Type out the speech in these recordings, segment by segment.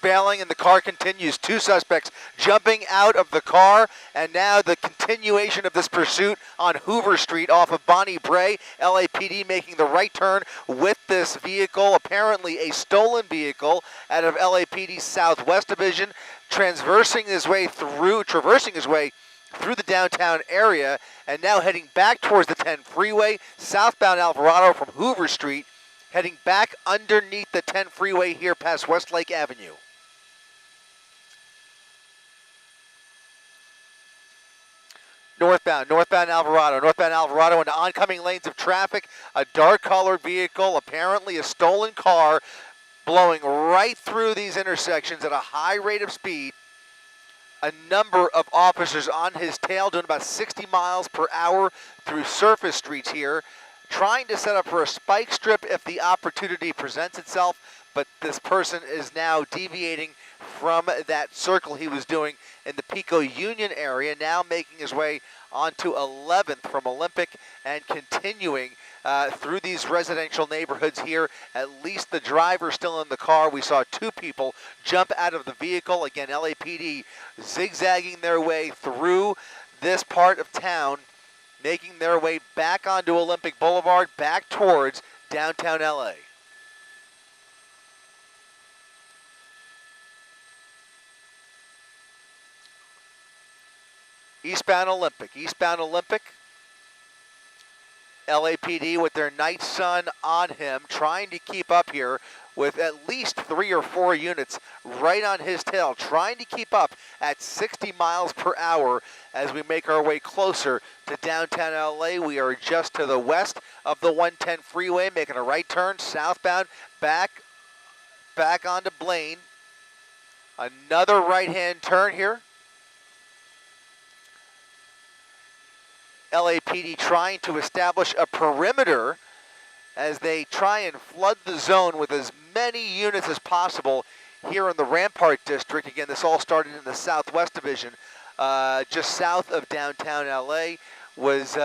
bailing, and the car continues. Two suspects jumping out of the car, and now the continuation of this pursuit on Hoover Street off of Bonnie Bray. LAPD making the right turn with this vehicle, apparently a stolen vehicle out of LAPD's Southwest Division, traversing his way through the downtown area, and now heading back towards the 10 freeway, southbound Alvarado from Hoover Street, heading back underneath the 10 freeway here past Westlake Avenue. Northbound Alvarado into oncoming lanes of traffic, a dark colored vehicle, apparently a stolen car, blowing right through these intersections at a high rate of speed. A number of officers on his tail doing about 60 miles per hour through surface streets here, trying to set up for a spike strip if the opportunity presents itself, but this person is now deviating from that circle he was doing in the Pico Union area, now making his way onto 11th from Olympic and continuing through these residential neighborhoods here. At least the driver still in the car. We saw two people jump out of the vehicle. Again, LAPD zigzagging their way through this part of town, making their way back onto Olympic Boulevard, back towards downtown LA. Eastbound Olympic. LAPD with their night sun on him, trying to keep up here with at least 3 or 4 units right on his tail, trying to keep up at 60 miles per hour as we make our way closer to downtown LA. We are just to the west of the 110 freeway, making a right turn southbound, back onto Blaine. Another right-hand turn here. LAPD trying to establish a perimeter as they try and flood the zone with as many units as possible here in the Rampart District. Again, this all started in the Southwest Division, just south of downtown LA, was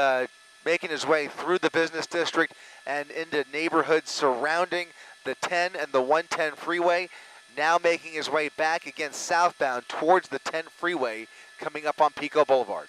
making his way through the business district and into neighborhoods surrounding the 10 and the 110 freeway, now making his way back again southbound towards the 10 freeway coming up on Pico Boulevard.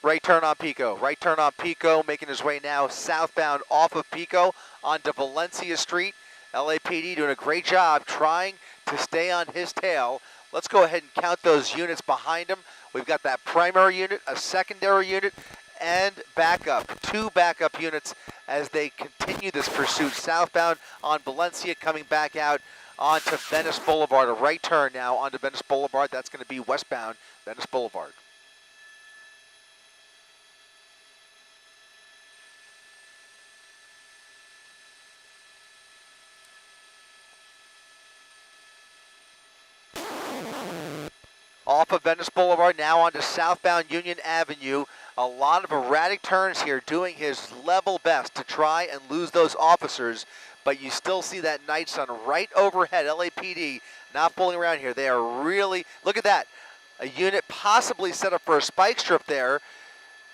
Right turn on Pico, making his way now southbound off of Pico onto Valencia Street. LAPD doing a great job trying to stay on his tail. Let's go ahead and count those units behind him. We've got that primary unit, a secondary unit, and backup. 2 backup units as they continue this pursuit southbound on Valencia, coming back out onto Venice Boulevard. A right turn now onto Venice Boulevard. That's going to be westbound Venice Boulevard. Off of Venice Boulevard, now onto southbound Union Avenue. A lot of erratic turns here, doing his level best to try and lose those officers, but you still see that night sun right overhead. LAPD not fooling around here. They are really, look at that. A unit possibly set up for a spike strip there,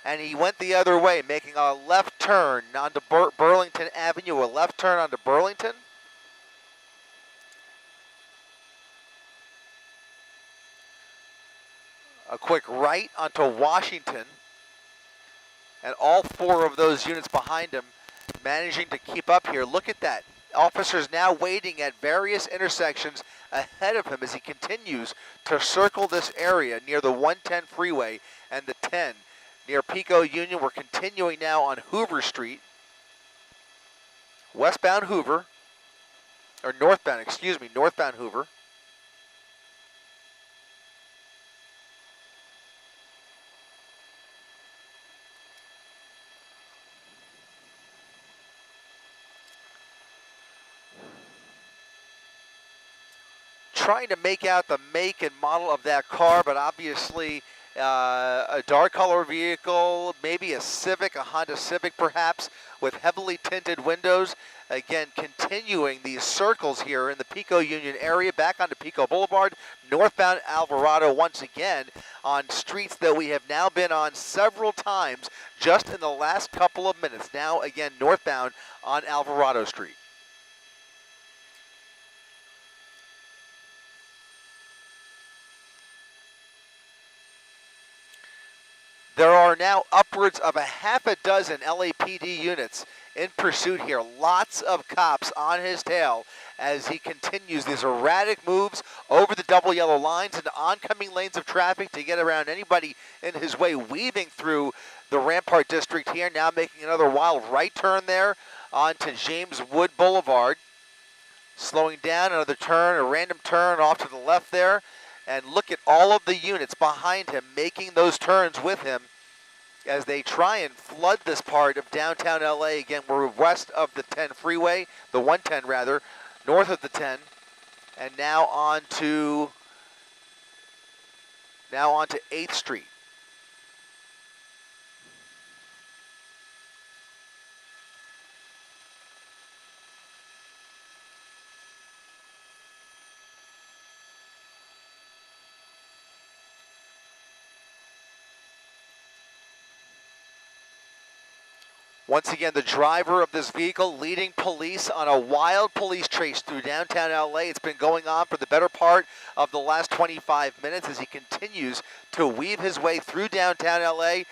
and he went the other way, making a left turn onto Burlington Avenue, a left turn onto Burlington. A quick right onto Washington, and all 4 of those units behind him managing to keep up here. Look at that. Officers now waiting at various intersections ahead of him as he continues to circle this area near the 110 freeway and the 10 near Pico Union. We're continuing now on Hoover Street, northbound Hoover. Trying to make out the make and model of that car, but obviously a dark color vehicle, maybe a Civic, a Honda Civic perhaps, with heavily tinted windows. Again, continuing these circles here in the Pico Union area, back onto Pico Boulevard, northbound Alvarado once again. on streets that we have now been on several times just in the last couple of minutes. Now again northbound on Alvarado Street. There are now upwards of a half a dozen LAPD units in pursuit here. Lots of cops on his tail as he continues these erratic moves over the double yellow lines into oncoming lanes of traffic to get around anybody in his way, weaving through the Rampart District here, now making another wild right turn there onto James Wood Boulevard. Slowing down, another turn, a random turn off to the left there. And look at all of the units behind him making those turns with him as they try and flood this part of downtown LA. Again, we're west of the 10 freeway, the 110 rather, north of the 10, and now on to 8th Street. Once again, the driver of this vehicle leading police on a wild police chase through downtown LA. It's been going on for the better part of the last 25 minutes as he continues to weave his way through downtown LA,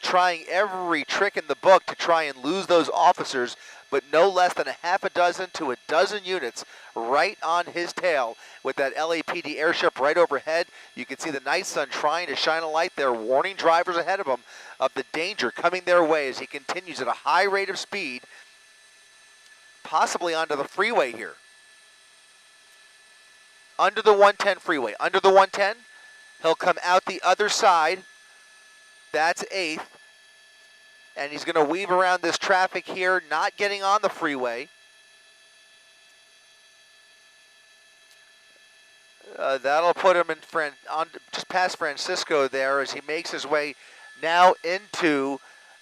trying every trick in the book to try and lose those officers, but no less than a half a dozen to a dozen units right on his tail with that LAPD airship right overhead. You can see the night sun trying to shine a light there, warning drivers ahead of him of the danger coming their way as he continues at a high rate of speed, possibly onto the freeway here. Under the 110 freeway, under the 110, he'll come out the other side. That's 8th. And he's going to weave around this traffic here, not getting on the freeway. That'll put him in just past Francisco there as he makes his way now into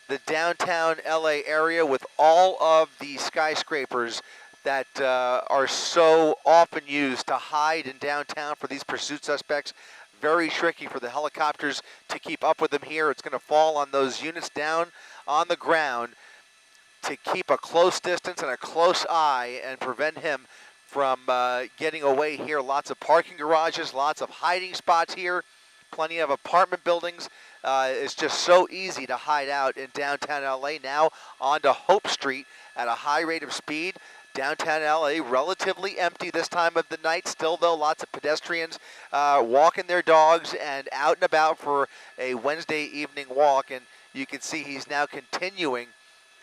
the downtown LA area with all of the skyscrapers that are so often used to hide in downtown for these pursuit suspects. Very tricky for the helicopters to keep up with them here. It's going to fall on those units down on the ground to keep a close distance and a close eye and prevent him from getting away here. Lots of parking garages, lots of hiding spots here, plenty of apartment buildings. It's just so easy to hide out in downtown LA. Now onto Hope Street at a high rate of speed. Downtown LA relatively empty this time of the night. Still though, lots of pedestrians walking their dogs and out and about for a Wednesday evening walk. And you can see he's now continuing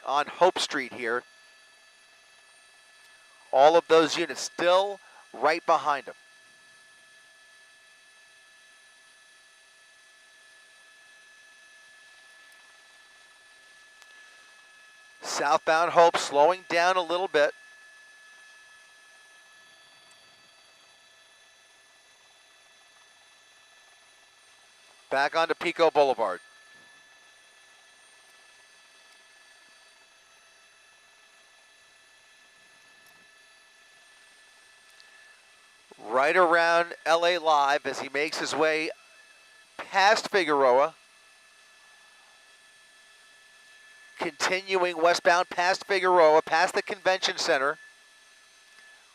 on Hope Street here. All of those units still right behind him. Southbound Hope slowing down a little bit. Back onto Pico Boulevard. Right around LA Live as he makes his way past Figueroa. Continuing westbound past Figueroa, past the convention center.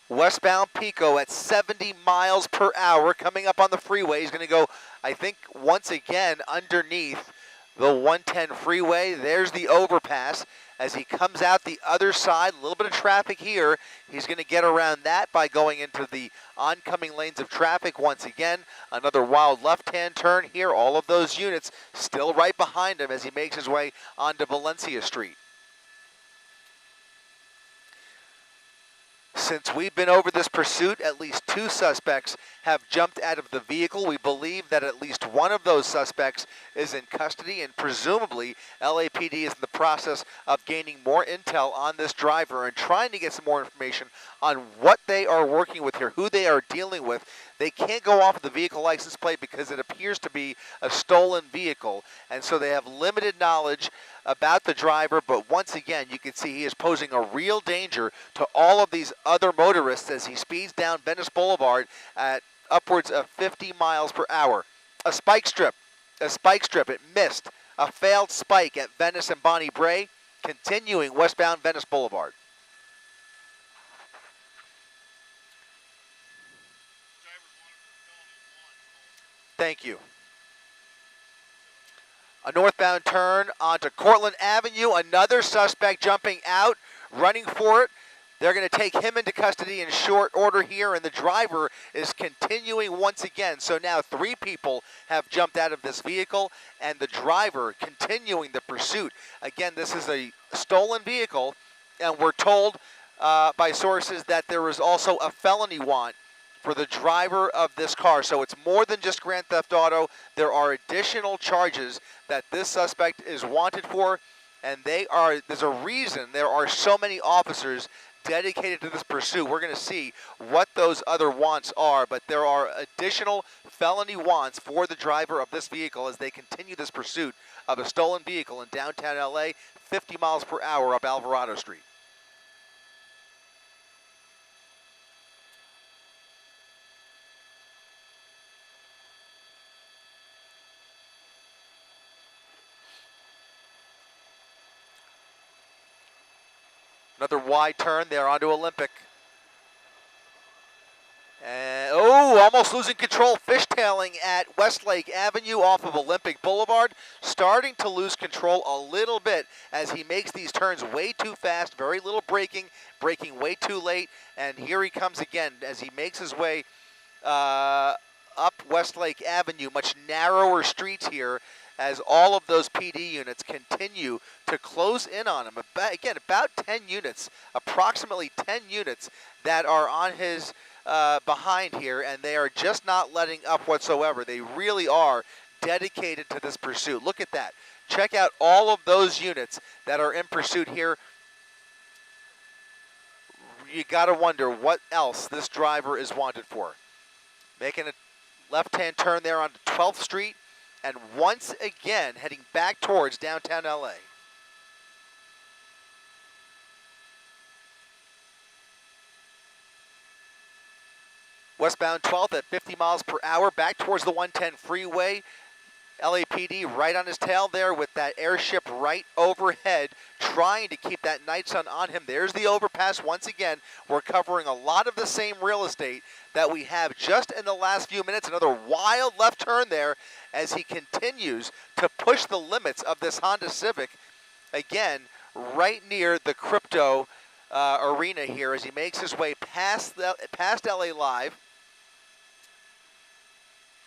Westbound Pico at 70 miles per hour coming up on the freeway. He's going to go, I think, once again underneath the 110 freeway. There's the overpass. As he comes out the other side, a little bit of traffic here. He's going to get around that by going into the oncoming lanes of traffic once again. Another wild left-hand turn here. All of those units still right behind him as he makes his way onto Valencia Street. Since we've been over this pursuit, at least 2 suspects have jumped out of the vehicle. We believe that at least one of those suspects is in custody, and presumably LAPD is in the process of gaining more intel on this driver and trying to get some more information on what they are working with here, who they are dealing with. They can't go off of the vehicle license plate because it appears to be a stolen vehicle, and so they have limited knowledge about the driver, but once again, you can see he is posing a real danger to all of these other motorists as he speeds down Venice Boulevard at upwards of 50 miles per hour. A spike strip. It missed. A failed spike at Venice and Bonnie Bray, continuing westbound Venice Boulevard. Thank you. A northbound turn onto Cortlandt Avenue. Another suspect jumping out, running for it. They're going to take him into custody in short order here, and the driver is continuing once again. So now 3 people have jumped out of this vehicle, and the driver continuing the pursuit. Again, this is a stolen vehicle, and we're told by sources that there is also a felony warrant for the driver of this car. So it's more than just grand theft auto. There are additional charges that this suspect is wanted for, and there's a reason there are so many officers dedicated to this pursuit. We're going to see what those other wants are, but there are additional felony wants for the driver of this vehicle as they continue this pursuit of a stolen vehicle in downtown LA, 50 miles per hour up Alvarado Street. Another wide turn there onto Olympic. And, almost losing control, fishtailing at Westlake Avenue off of Olympic Boulevard. Starting to lose control a little bit as he makes these turns way too fast, very little braking way too late. And here he comes again as he makes his way up Westlake Avenue, much narrower streets here, as all of those PD units continue to close in on him. About 10 units, approximately 10 units that are on his behind here, and they are just not letting up whatsoever. They really are dedicated to this pursuit. Look at that. Check out all of those units that are in pursuit here. You got to wonder what else this driver is wanted for. Making a left-hand turn there onto 12th Street, and once again heading back towards downtown LA. Westbound 12th at 50 miles per hour, back towards the 110 freeway. LAPD right on his tail there with that airship right overhead, trying to keep that night sun on him. There's the overpass once again. We're covering a lot of the same real estate that we have just in the last few minutes. Another wild left turn there as he continues to push the limits of this Honda Civic. Again, right near the crypto arena here as he makes his way past LA Live,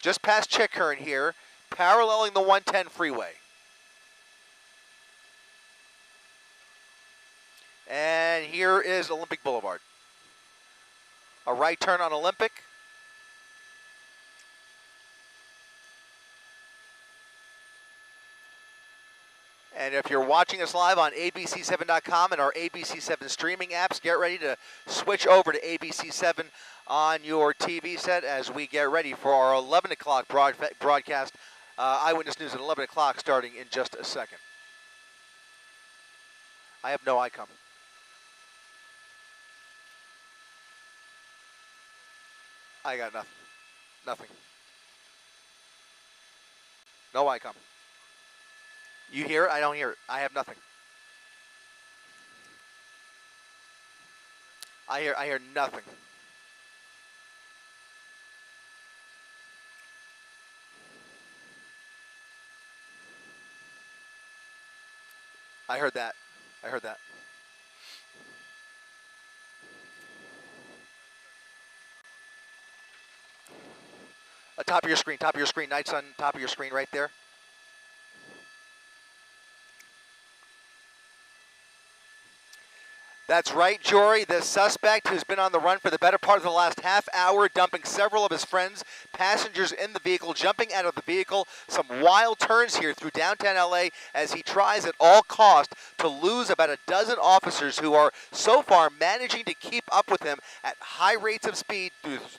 just past Chickern here, paralleling the 110 freeway. And here is Olympic Boulevard. A right turn on Olympic. And if you're watching us live on abc7.com and our ABC7 streaming apps, get ready to switch over to ABC7 on your TV set as we get ready for our 11 o'clock broadcast. Eyewitness News at 11 o'clock starting in just a second. I have no ICOM. I got nothing. Nothing. No ICOM. You hear it? I don't hear it. I have nothing. I hear nothing. I heard that. I heard that. Top of your screen, Night Sun, top of your screen right there. That's right, Jory. The suspect who's been on the run for the better part of the last half hour, dumping several of his friends, passengers in the vehicle, jumping out of the vehicle. Some wild turns here through downtown LA as he tries at all cost to lose about a dozen officers who are so far managing to keep up with him at high rates of speed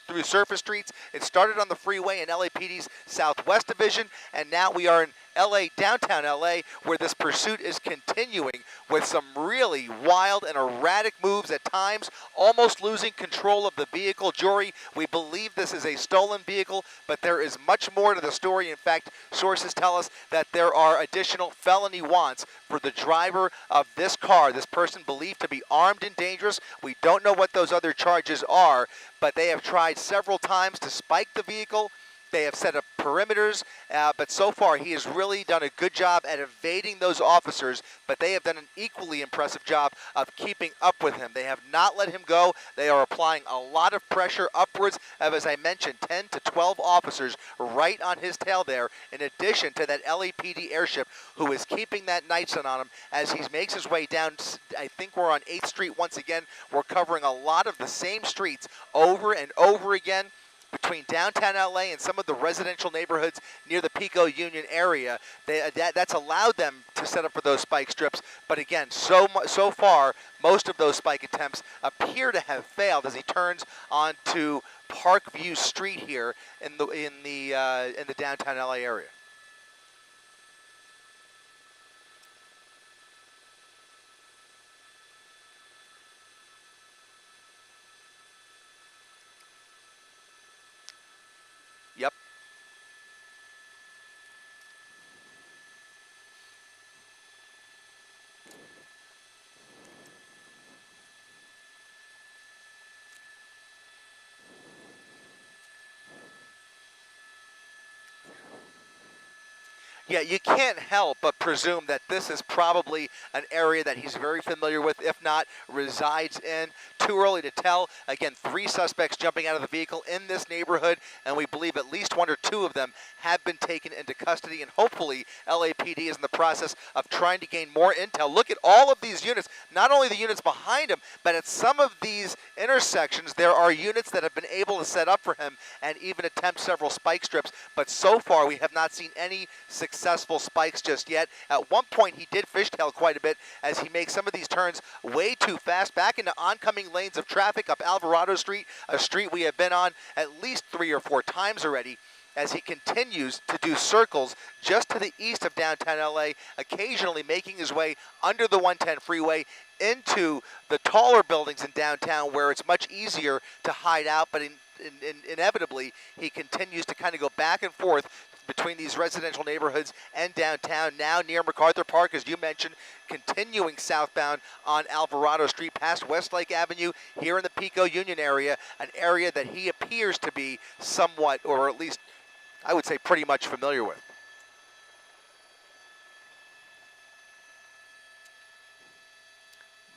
through surface streets. It started on the freeway in LAPD's Southwest Division, and now we are in LA, downtown LA, where this pursuit is continuing with some really wild and erratic moves at times, almost losing control of the vehicle. Jury, we believe this is a stolen vehicle, but there is much more to the story. In fact, sources tell us that there are additional felony wants for the driver of this car, this person believed to be armed and dangerous. We don't know what those other charges are, but they have tried several times to spike the vehicle. They have set up perimeters, but so far he has really done a good job at evading those officers, but they have done an equally impressive job of keeping up with him. They have not let him go. They are applying a lot of pressure upwards of, as I mentioned, 10 to 12 officers right on his tail there, in addition to that LAPD airship who is keeping that night sun on him as he makes his way down. I think we're on 8th Street once again. We're covering a lot of the same streets over and over again between downtown LA and some of the residential neighborhoods near the Pico Union area. That's allowed them to set up for those spike strips. But again, so far, most of those spike attempts appear to have failed as he turns onto Parkview Street here in the downtown LA area. Yep. Yeah, you can't help but presume that this is probably an area that he's very familiar with, if not resides in. Too early to tell. Again, 3 suspects jumping out of the vehicle in this neighborhood, and we believe at least 1 or 2 of them have been taken into custody, and hopefully LAPD is in the process of trying to gain more intel. Look at all of these units, not only the units behind him, but at some of these intersections, there are units that have been able to set up for him and even attempt several spike strips, but so far we have not seen any successful spikes just yet. At one point, he did fishtail quite a bit as he makes some of these turns way too fast back into oncoming lanes of traffic up Alvarado Street, a street we have been on at least 3 or 4 times already, as he continues to do circles just to the east of downtown LA, occasionally making his way under the 110 freeway into the taller buildings in downtown where it's much easier to hide out, but inevitably he continues to kind of go back and forth between these residential neighborhoods and downtown, now near MacArthur Park, as you mentioned, continuing southbound on Alvarado Street past Westlake Avenue here in the Pico Union area, an area that he appears to be somewhat, or at least I would say pretty much familiar with.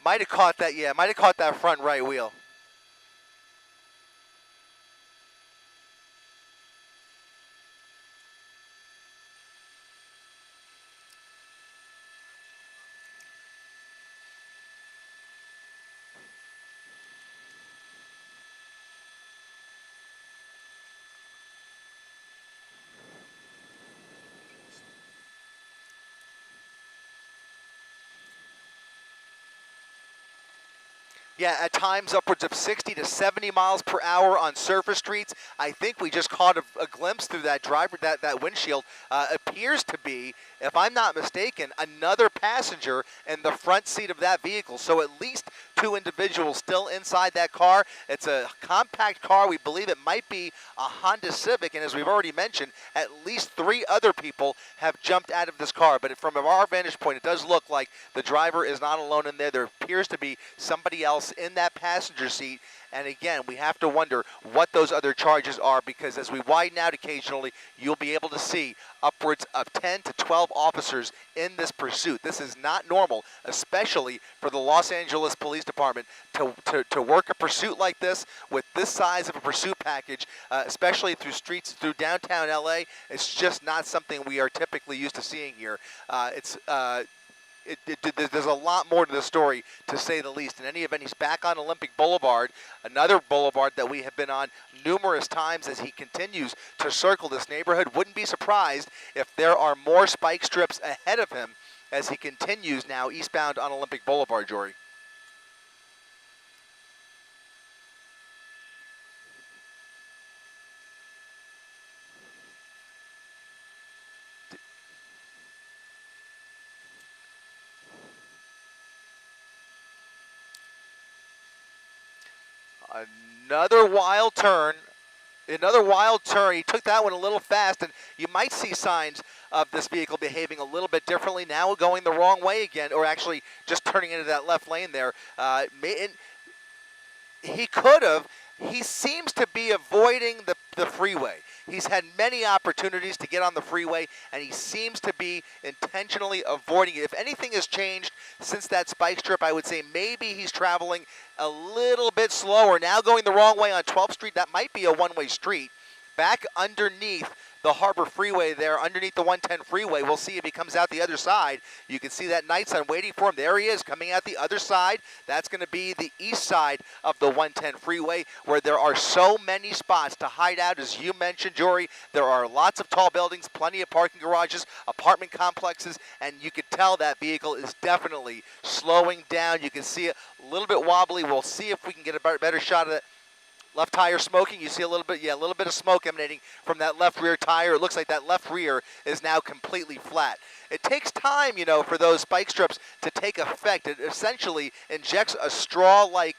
Might have caught that, yeah, might have caught that front right wheel. Yeah, at times upwards of 60 to 70 miles per hour on surface streets. I think we just caught a glimpse through that that windshield. Appears to be, if I'm not mistaken, another passenger in the front seat of that vehicle. So at least 2 individuals still inside that car. It's a compact car. We believe it might be a Honda Civic, and as we've already mentioned, at least 3 other people have jumped out of this car. But from our vantage point, it does look like the driver is not alone in there. There appears to be somebody else in that passenger seat, and again, we have to wonder what those other charges are, because as we widen out occasionally, you'll be able to see upwards of 10 to 12 officers in this pursuit. This is not normal, especially for the Los Angeles Police Department to work a pursuit like this with this size of a pursuit package, especially through streets through downtown LA. It's just not something we are typically used to seeing here. There's a lot more to the story, to say the least. In any event, he's back on Olympic Boulevard, another boulevard that we have been on numerous times as he continues to circle this neighborhood. Wouldn't be surprised if there are more spike strips ahead of him as he continues now eastbound on Olympic Boulevard, Jory. Another wild turn. Another wild turn. He took that one a little fast, and you might see signs of this vehicle behaving a little bit differently. Now going the wrong way again, or actually just turning into that left lane there. He could have. He seems to be avoiding the freeway. He's had many opportunities to get on the freeway, and he seems to be intentionally avoiding it. If anything has changed since that spike strip, I would say maybe he's traveling a little bit slower. Now going the wrong way on 12th Street. That might be a one-way street. Back underneath the Harbor Freeway there, underneath the 110 freeway. We'll see if he comes out the other side. You can see that night sun waiting for him. There he is, coming out the other side. That's going to be the east side of the 110 freeway, where there are so many spots to hide out. As you mentioned, Jory, there are lots of tall buildings, plenty of parking garages, apartment complexes, and you can tell that vehicle is definitely slowing down. You can see it a little bit wobbly. We'll see if we can get a better shot of it. Left tire smoking. You see a little bit of smoke emanating from that left rear tire. It looks like that left rear is now completely flat. It takes time, for those spike strips to take effect. It essentially injects a straw-like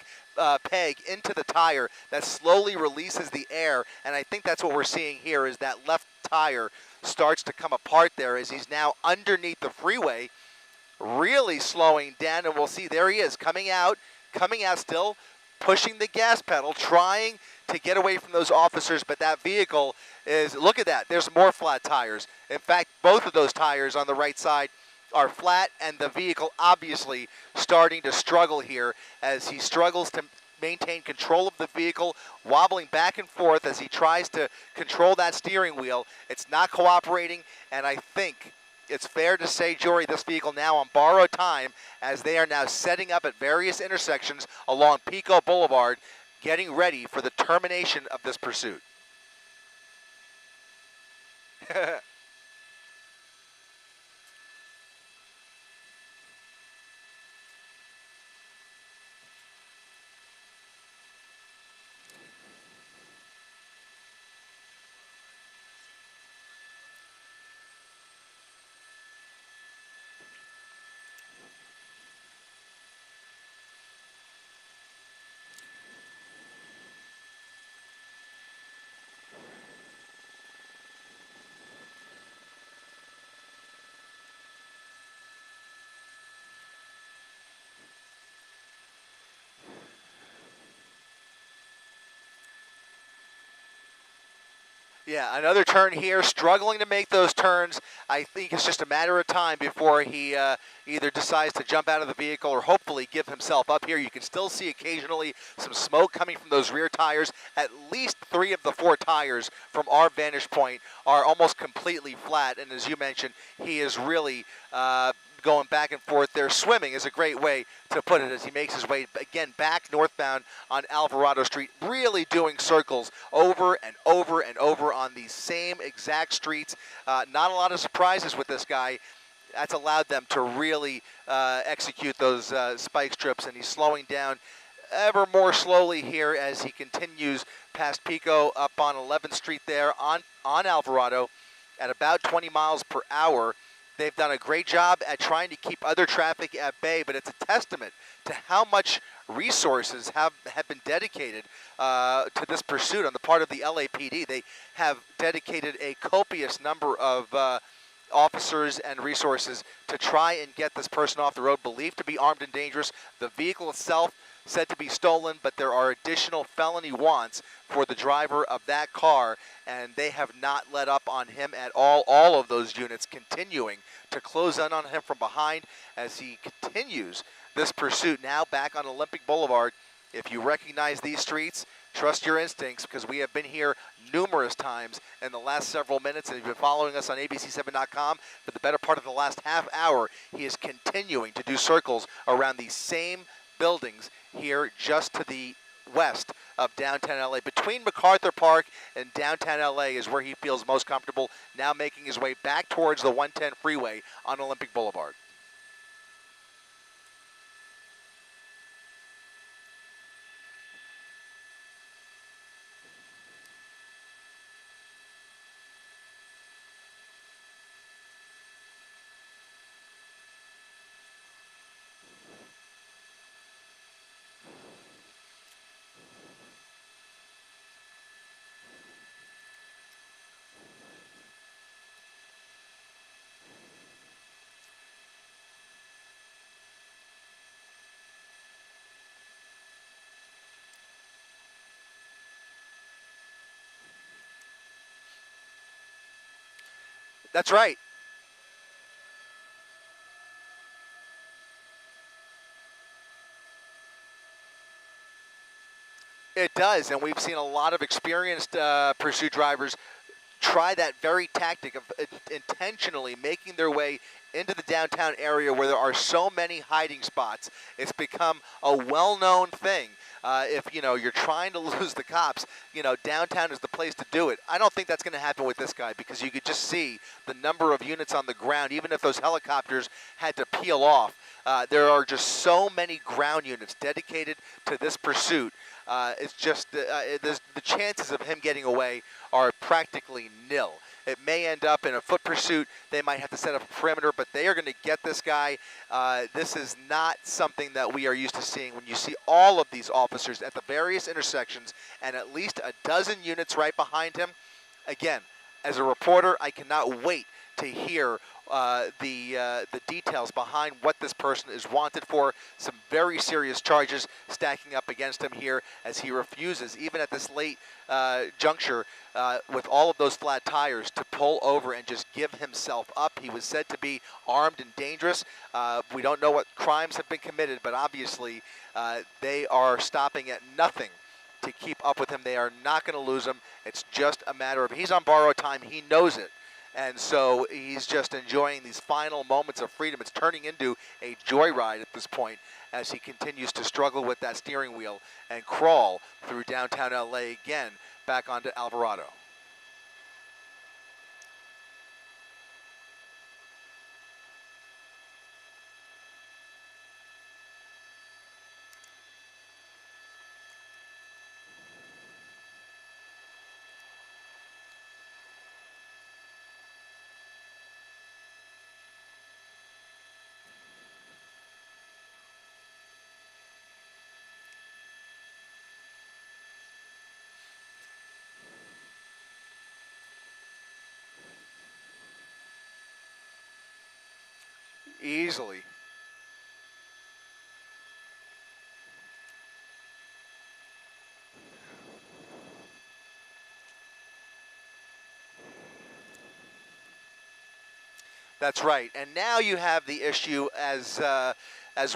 peg into the tire that slowly releases the air, and I think that's what we're seeing here is that left tire starts to come apart there as he's now underneath the freeway, really slowing down, and we'll see there he is coming out still, pushing the gas pedal, trying to get away from those officers, but that vehicle is, look at that, there's more flat tires. In fact, both of those tires on the right side are flat, and the vehicle obviously starting to struggle here as he struggles to maintain control of the vehicle, wobbling back and forth as he tries to control that steering wheel. It's not cooperating, and I think it's fair to say, Jory, this vehicle now on borrowed time as they are now setting up at various intersections along Pico Boulevard, getting ready for the termination of this pursuit. Yeah, another turn here, struggling to make those turns. I think it's just a matter of time before he either decides to jump out of the vehicle or hopefully give himself up here. You can still see occasionally some smoke coming from those rear tires. At least 3 of the 4 tires from our vantage point are almost completely flat. And as you mentioned, he is really going back and forth there. Swimming is a great way to put it as he makes his way again back northbound on Alvarado Street, really doing circles over and over and over on these same exact streets. Not a lot of surprises with this guy. That's allowed them to really execute those spike strips, and he's slowing down ever more slowly here as he continues past Pico up on 11th Street there on Alvarado at about 20 miles per hour. They've done a great job at trying to keep other traffic at bay, but it's a testament to how much resources have been dedicated to this pursuit on the part of the LAPD. They have dedicated a copious number of officers and resources to try and get this person off the road, believed to be armed and dangerous. The vehicle itself said to be stolen, but there are additional felony wants for the driver of that car, and they have not let up on him at all. All of those units continuing to close in on him from behind as he continues this pursuit now back on Olympic Boulevard. If you recognize these streets, trust your instincts, because we have been here numerous times in the last several minutes, and if you've been following us on abc7.com for the better part of the last half hour, he is continuing to do circles around these same buildings here just to the west of downtown LA. Between MacArthur Park and downtown LA is where he feels most comfortable, now making his way back towards the 110 freeway on Olympic Boulevard. That's right. It does, and we've seen a lot of experienced pursuit drivers try that very tactic of intentionally making their way into the downtown area where there are so many hiding spots. It's become a well-known thing. If you're trying to lose the cops, downtown is the place to do it. I don't think that's going to happen with this guy because you could just see the number of units on the ground. Even if those helicopters had to peel off, there are just so many ground units dedicated to this pursuit. It's just the chances of him getting away are practically nil. It may end up in a foot pursuit. They might have to set up a perimeter, but they are going to get this guy. This is not something that we are used to seeing when you see all of these officers at the various intersections and at least a dozen units right behind him. Again, as a reporter, I cannot wait to hear the details behind what this person is wanted for. Some very serious charges stacking up against him here as he refuses, even at this late juncture, with all of those flat tires, to pull over and just give himself up. He was said to be armed and dangerous. We don't know what crimes have been committed, but obviously they are stopping at nothing to keep up with him. They are not going to lose him. It's just a matter of he's on borrowed time. He knows it. And so he's just enjoying these final moments of freedom. It's turning into a joyride at this point as he continues to struggle with that steering wheel and crawl through downtown LA again back onto Alvarado. Easily. That's right. And now you have the issue as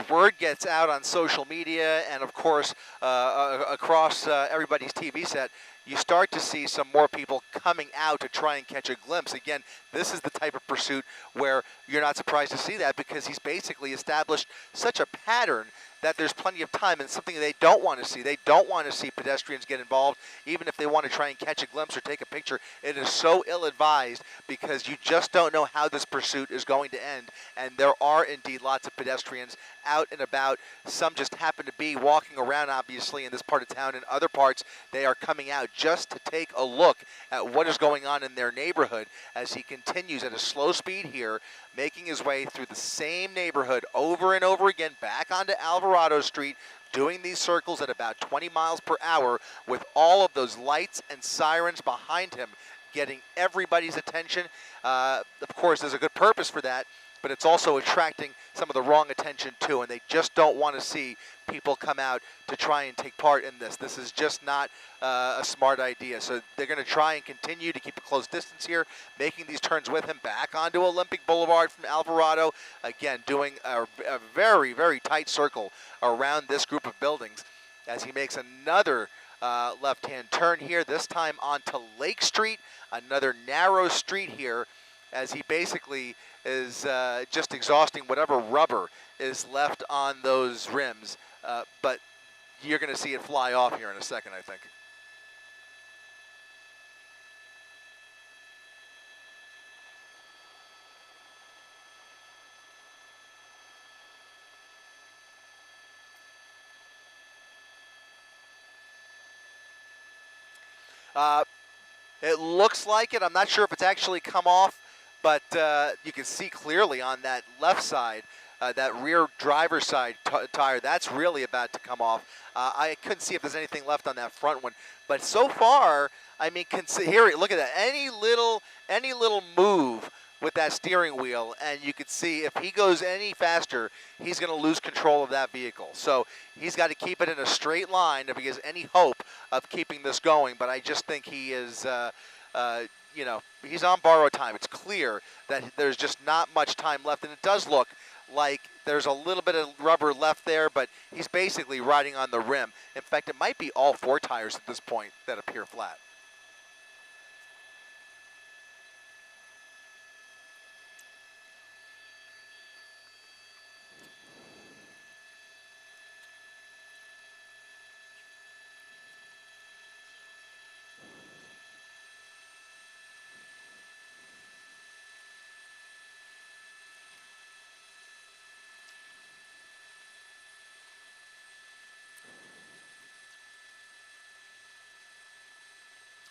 word gets out on social media and, of course, across everybody's TV set, you start to see some more people coming out to try and catch a glimpse. Again, this is the type of pursuit where you're not surprised to see that because he's basically established such a pattern that there's plenty of time, and something they don't want to see. They don't want to see pedestrians get involved, even if they want to try and catch a glimpse or take a picture. It is so ill-advised because you just don't know how this pursuit is going to end, and there are indeed lots of pedestrians out and about. Some just happen to be walking around, obviously, in this part of town. In other parts, they are coming out just to take a look at what is going on in their neighborhood as he continues at a slow speed here, making his way through the same neighborhood over and over again, back onto Alvarado Street, doing these circles at about 20 miles per hour with all of those lights and sirens behind him, getting everybody's attention. Of course, there's a good purpose for that, but it's also attracting some of the wrong attention too, and they just don't want to see people come out to try and take part in this. This is just not a smart idea. So they're going to try and continue to keep a close distance here, making these turns with him back onto Olympic Boulevard from Alvarado, again doing a very, very tight circle around this group of buildings as he makes another left-hand turn here, this time onto Lake Street, another narrow street here, as he basically is just exhausting whatever rubber is left on those rims. But you're going to see it fly off here in a second, I think. It looks like it. I'm not sure if it's actually come off, but you can see clearly on that left side, that rear driver's side tire, that's really about to come off. I couldn't see if there's anything left on that front one, but so far, I mean, here, look at that. Any little move with that steering wheel, and you can see if he goes any faster, he's going to lose control of that vehicle. So he's got to keep it in a straight line if he has any hope of keeping this going. But I just think he is you know, he's on borrowed time. It's clear that there's just not much time left, and it does look like there's a little bit of rubber left there, but he's basically riding on the rim. In fact, it might be all 4 tires at this point that appear flat.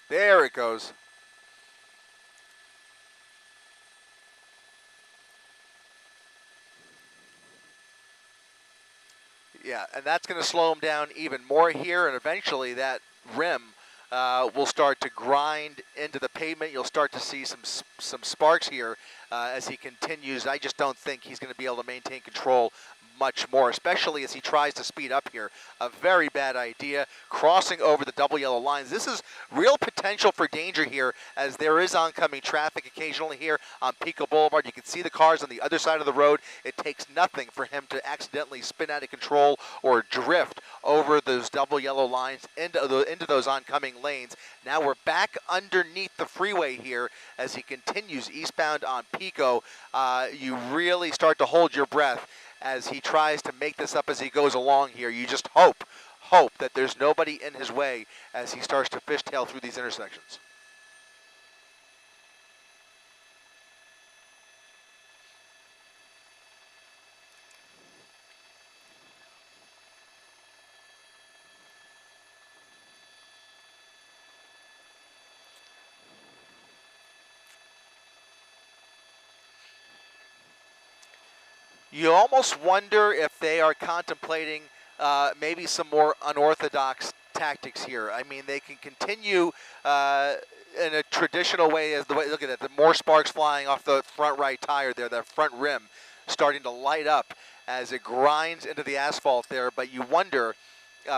There it goes. Yeah, and that's going to slow him down even more here, and eventually that rim will start to grind into the pavement. You'll start to see some sparks here as he continues. I just don't think he's going to be able to maintain control much more, especially as he tries to speed up here. A very bad idea, crossing over the double yellow lines. This is real potential for danger here, as there is oncoming traffic occasionally here on Pico Boulevard. You can see the cars on the other side of the road. It takes nothing for him to accidentally spin out of control or drift over those double yellow lines into those oncoming lanes. Now we're back underneath the freeway here as he continues eastbound on Pico. You really start to hold your breath as he tries to make this up as he goes along here. You just hope that there's nobody in his way as he starts to fishtail through these intersections. You almost wonder if they are contemplating maybe some more unorthodox tactics here. I mean, they can continue in a traditional way, as the way, look at that, the more sparks flying off the front right tire there, that front rim starting to light up as it grinds into the asphalt there. But you wonder,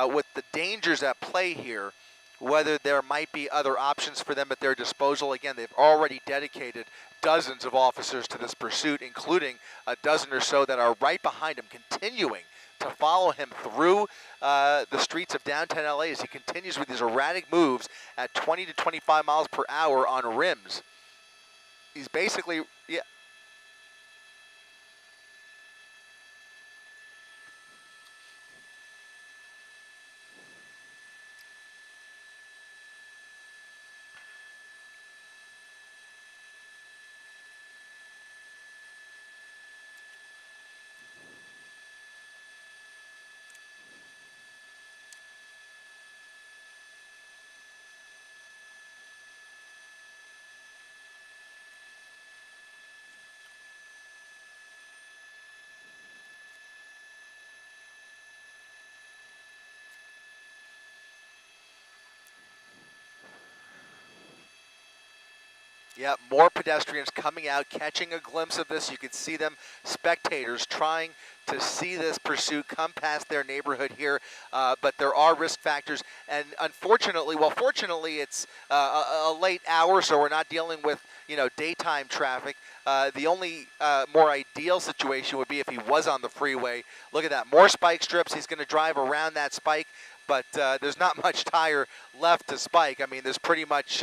with the dangers at play here, whether there might be other options for them at their disposal. Again, they've already dedicated dozens of officers to this pursuit, including a dozen or so that are right behind him, continuing to follow him through the streets of downtown LA as he continues with these erratic moves at 20 to 25 miles per hour on rims. He's basically, yeah. Yeah, more pedestrians coming out, catching a glimpse of this. You can see them, spectators trying to see this pursuit come past their neighborhood here, but there are risk factors. And unfortunately, well, fortunately, it's a late hour, so we're not dealing with, you know, daytime traffic. The only more ideal situation would be if he was on the freeway. Look at that, more spike strips. He's going to drive around that spike, but there's not much tire left to spike. I mean, there's pretty much...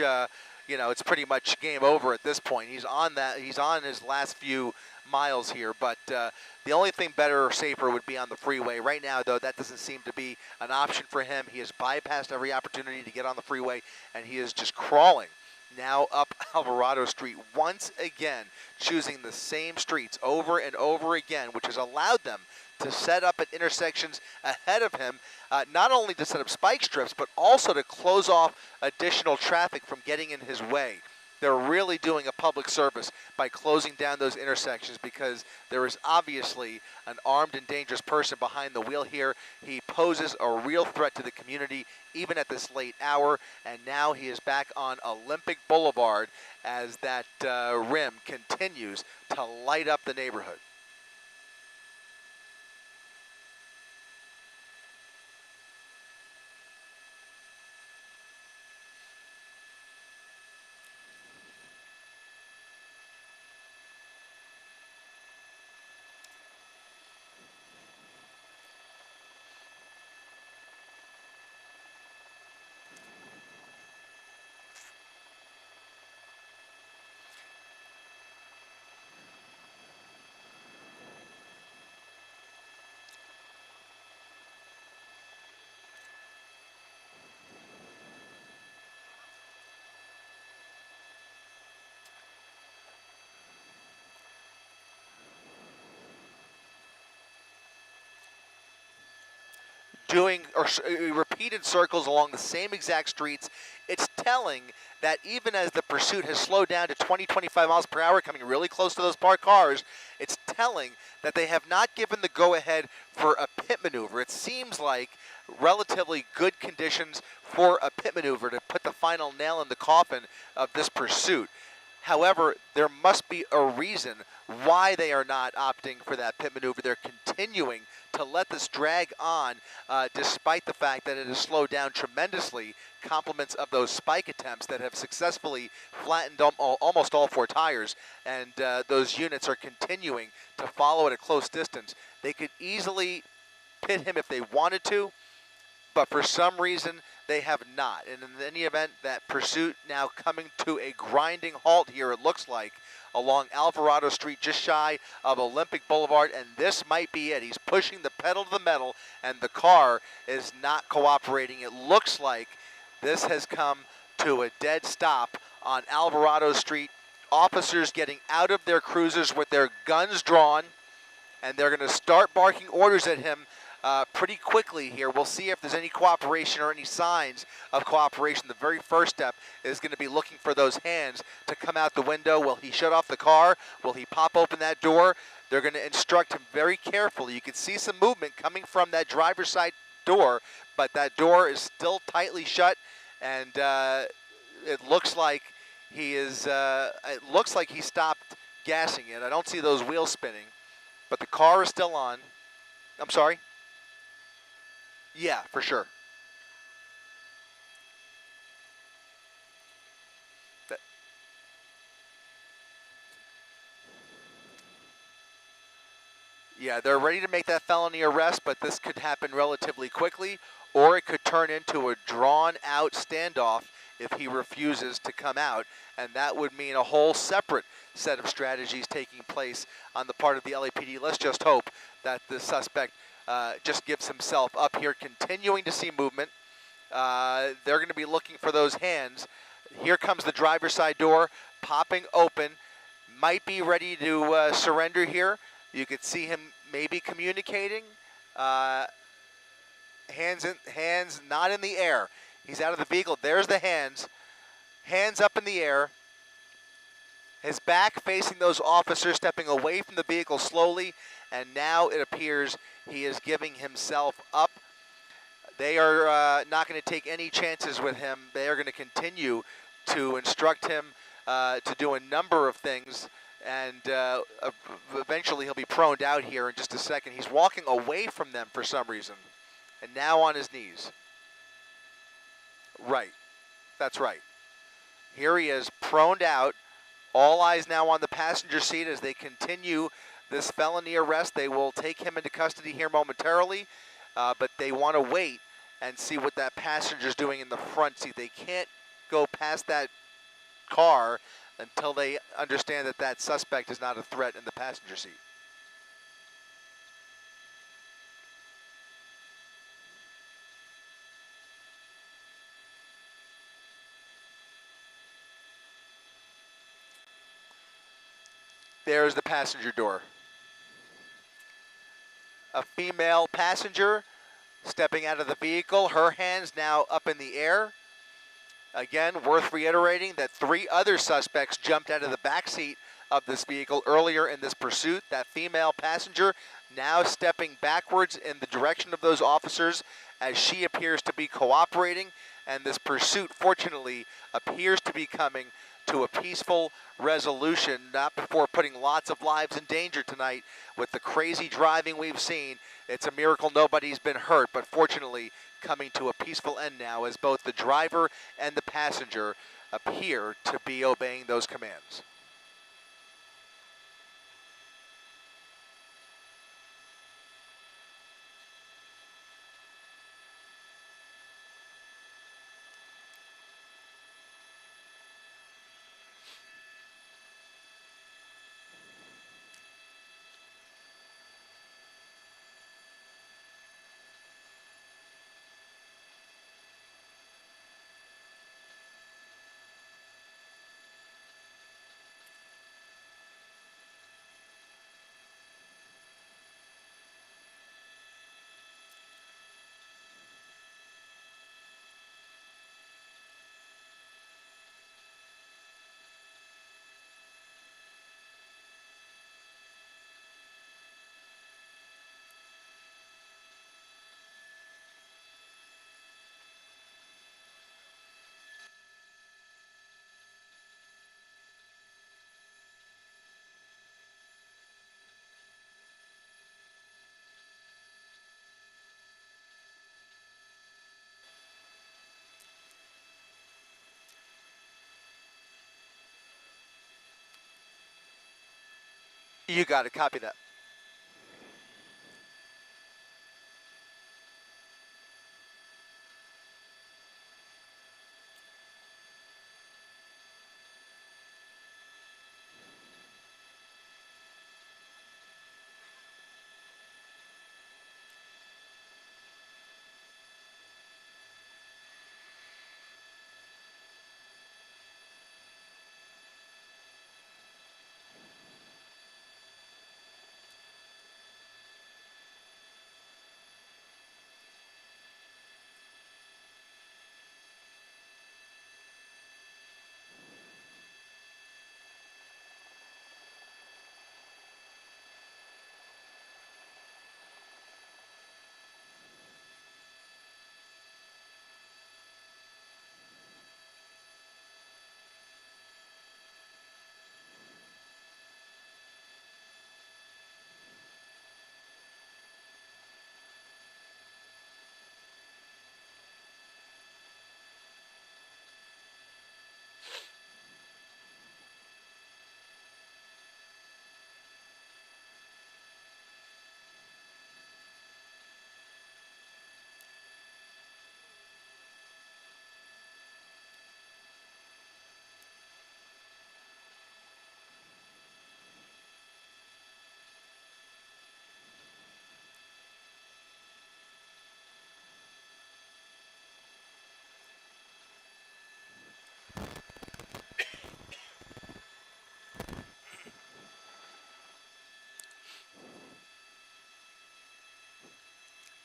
you know, it's pretty much game over at this point. He's on that. He's on his last few miles here, but the only thing better or safer would be on the freeway. Right now, though, that doesn't seem to be an option for him. He has bypassed every opportunity to get on the freeway, and he is just crawling now up Alvarado Street once again, choosing the same streets over and over again, which has allowed them to set up at intersections ahead of him, not only to set up spike strips, but also to close off additional traffic from getting in his way. They're really doing a public service by closing down those intersections, because there is obviously an armed and dangerous person behind the wheel here. He poses a real threat to the community, even at this late hour, and now he is back on Olympic Boulevard as that rim continues to light up the neighborhood. doing repeated circles along the same exact streets. It's telling that even as the pursuit has slowed down to 20, 25 miles per hour, coming really close to those parked cars, it's telling that they have not given the go-ahead for a pit maneuver. It seems like relatively good conditions for a pit maneuver to put the final nail in the coffin of this pursuit. However, there must be a reason why they are not opting for that pit maneuver. They're continuing to let this drag on despite the fact that it has slowed down tremendously, compliments of those spike attempts that have successfully flattened almost all four tires, and those units are continuing to follow at a close distance. They could easily pit him if they wanted to, but for some reason they have not. And in any event, that pursuit now coming to a grinding halt here, it looks like, along Alvarado Street, just shy of Olympic Boulevard, and this might be it. He's pushing the pedal to the metal, and the car is not cooperating. It looks like this has come to a dead stop on Alvarado Street. Officers getting out of their cruisers with their guns drawn, and they're going to start barking orders at him pretty quickly here. We'll see if there's any cooperation or any signs of cooperation. The very first step is going to be looking for those hands to come out the window. Will he shut off the car? Will he pop open that door? They're going to instruct him very carefully. You can see some movement coming from that driver's side door, but that door is still tightly shut, and it looks like he is. It looks like he stopped gassing it. I don't see those wheels spinning, but the car is still on. I'm sorry. Yeah, for sure. Yeah, they're ready to make that felony arrest, but this could happen relatively quickly, or it could turn into a drawn-out standoff if he refuses to come out, and that would mean a whole separate set of strategies taking place on the part of the LAPD. Let's just hope that the suspect just gives himself up here, continuing to see movement. They're going to be looking for those hands. Here comes the driver's side door, popping open. Might be ready to surrender here. You could see him maybe communicating. Hands not in the air. He's out of the vehicle. There's the hands. Hands up in the air. His back facing those officers, stepping away from the vehicle slowly, and now it appears he is giving himself up. They are not going to take any chances with him. They are going to continue to instruct him to do a number of things, and eventually he'll be proned out here in just a second. He's walking away from them for some reason, and now on his knees. Right. That's right. Here he is, proned out. All eyes now on the passenger seat as they continue this felony arrest. They will take him into custody here momentarily, but they want to wait and see what that passenger's doing in the front seat. They can't go past that car until they understand that that suspect is not a threat in the passenger seat. There's the passenger door. A female passenger stepping out of the vehicle, her hands now up in the air. Again, worth reiterating that 3 other suspects jumped out of the back seat of this vehicle earlier in this pursuit. That female passenger now stepping backwards in the direction of those officers as she appears to be cooperating, and this pursuit, fortunately, appears to be coming to a peaceful resolution, not before putting lots of lives in danger tonight with the crazy driving we've seen. It's a miracle nobody's been hurt, but fortunately coming to a peaceful end now as both the driver and the passenger appear to be obeying those commands. You got it. Copy that.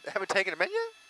They haven't taken them in yet?